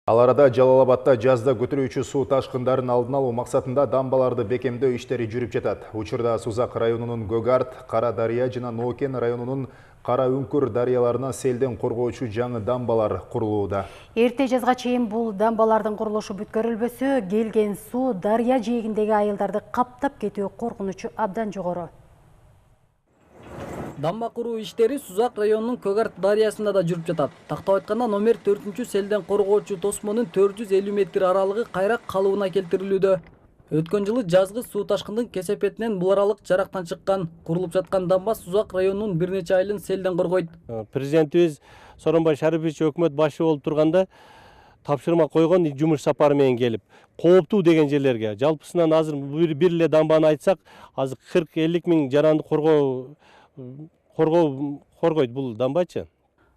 Ал арада Жалал-Абадта жазда көтөрүүчү суу ташкындарын алдын алуу максатында дамбаларды бекемдөө иштери жүрүп жатат. Учурда Сузак районунун Көгарт, Кара Дарыя жана Нокен районунун Кара Үңкүр дарыяларына селден коргоочу жаңы дамбалар курулууда. Эрте жазга чейин бул дамбалардын курулушу бүткөрүлбөсө, келген суу дарыя жээгиндеги айылдарды каптап кетүү коркунучу абдан жогору. Дамба куруу иштери Сузак районунун Көгарт дарыясында да жүрүп жатат. Тактап айтканда номер 4 селден коргоочу тосмонун 450 метр аралыгы кайра калыбына келтирилүүдө. Өткөн жылы жазгы суу ташкындын кесепетинен бул аралык жарактан чыккан. Курулуп жаткан дамба Сузак районунун бир нече айылын селден коргойт. Президентибиз Сооронбай Шарипович өкмөт башы болуп турганда тапшырма койгон, жумуш сапары менен келип, кооптуу деген жерлерге, жалпысынан азыр бир эле дамбаны айтсак, азыр 40-50 миң жаранды коргойт бул дамбачы.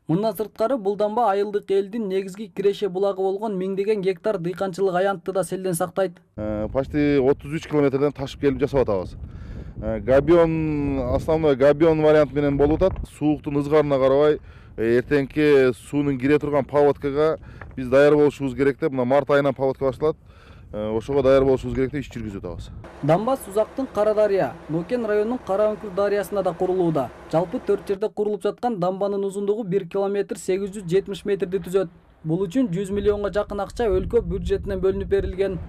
Мындан сырткары бул дамба айылдык элдин негизги киреше булагы болгон миңдеген гектар дыйканчылык аянтты да селден сактайт. Почти 33 километрден ташып келип жасап атабыз. Основной габион вариант менен болуп атат. Сууктун ызгарына карабай, эртеңки суунун кире турган паводкага биз даяр болушубуз керек деп, мына март айынан паводка башталат. Ошого даяр болушубуз керек деп иш жүргүзүп атабыз. Дамба Сузактын Кара Дарыя, Нокен районунун Кара Үңкүр дарыясында да курулууда. Жалпы 4 жерде курулуп жаткан дамбанын узундугу 1 км 870 метрди түзөт. Бул үчүн 100 миллионго жакын акча өлкө бюджетинен бөлүнүп берилген.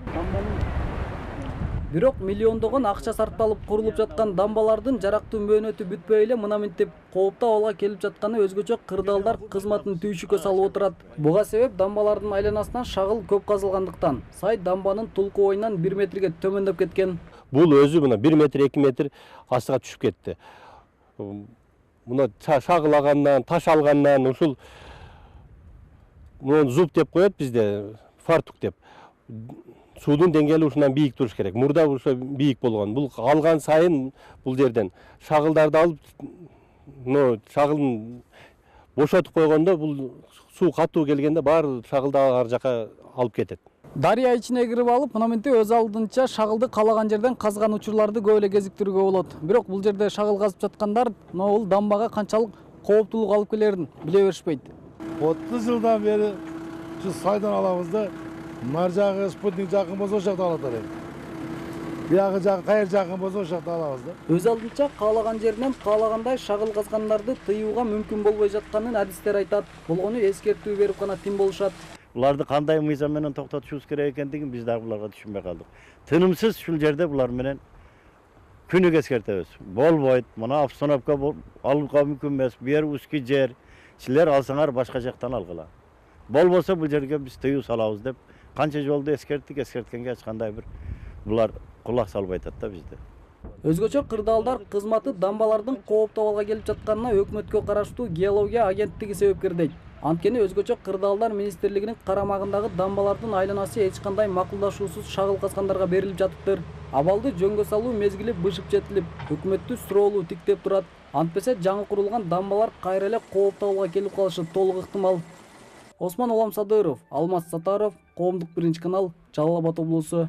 Бирок миллиондогон акча сарпталып курулуп жаткан дамбалардын жарактуу мөөнөтү бүтпөй эле мына минтип кооптуу абалга келип жатканы өзгөчө кырдаалдар кызматын түйшүккө салып отурат. Буга себеп дамбалардын айланасынан шагыл көп казылгандыктан сай дамбанын тулку боюнан 1 метрге төмөндөп кеткен. Бул өзү мына 1 метр 2 метр астыга түшүп кетти. Мына шагылагандан, таш алгандан ушул муну зуб деп коет бизде, фартук деп. Суудун деңгээли ушундан бийик туруш керек. Мурда ошо бийик болгон. Бул алган сайын бул жерден шагылдарды алып, шагылын бошотуп койгондо бул суу катуу келгенде баары шагылды ар жака алып кетет. Дарыя ичине кирип алып, мына минти өз алдынча шагылды каалаган жерден казган учурларды көп эле кезиктирүүгө болот. Бирок бул жерде шагыл казып жаткандар бул дамбага канчалык кооптуулук алып келерин биле беришпейт. 30 жылдан бери şu сайдан алабыз да. Нар жагы спутник жакын болсо ошакта алатар эми. Биягы жагы кайер жакын болсо ошакта алабыз да. Өз алдынча каалаган жеринен каалагандай шагыл казгандарды тыюуга мүмкүн болбой жатканын адистер айтат. Болгону эскертүү берип гана тим болушат. Буларды кандай мыйзам менен токтотушубуз керек экендигин биз дагы буларга түшүнбөй калдык. Тынымсыз ушул жерде булар менен күнүгө эскертебиз. Болбойт. Мына обстановка алууга мүмкүн эмес. Бу жер узки жер. Силер алсаңар башка жактан алгыла. Болбосо бул жерге биз тыюу салабыз деп канча жолду эскерткенге эч кандай бир булар кулак салбай атат да бизде. Өзгөчө кырдаалдар кызматы дамбалардын кооптуу абалга келип жатканына өкмөткө караштуу геология агенттиги себепкер дейт. Анткени өзгөчө кырдаалдар министрлигинин карамагындагы дамбалардын айланасы эч кандай макулдашуусуз шагыл казгандарга берилип жатыптыр. Абалды жөнгө салуу мезгили бышып жетилип, өкмөттү суроолуу тиктеп турат. Антпесе жаңы курулган дамбалар кайра эле кооптуу абалга келип калышы толук ыктымал. Осман Оламсадыров, Алмаз Сатаров, Коомдук 1 канал, Жалал-Абад облусу.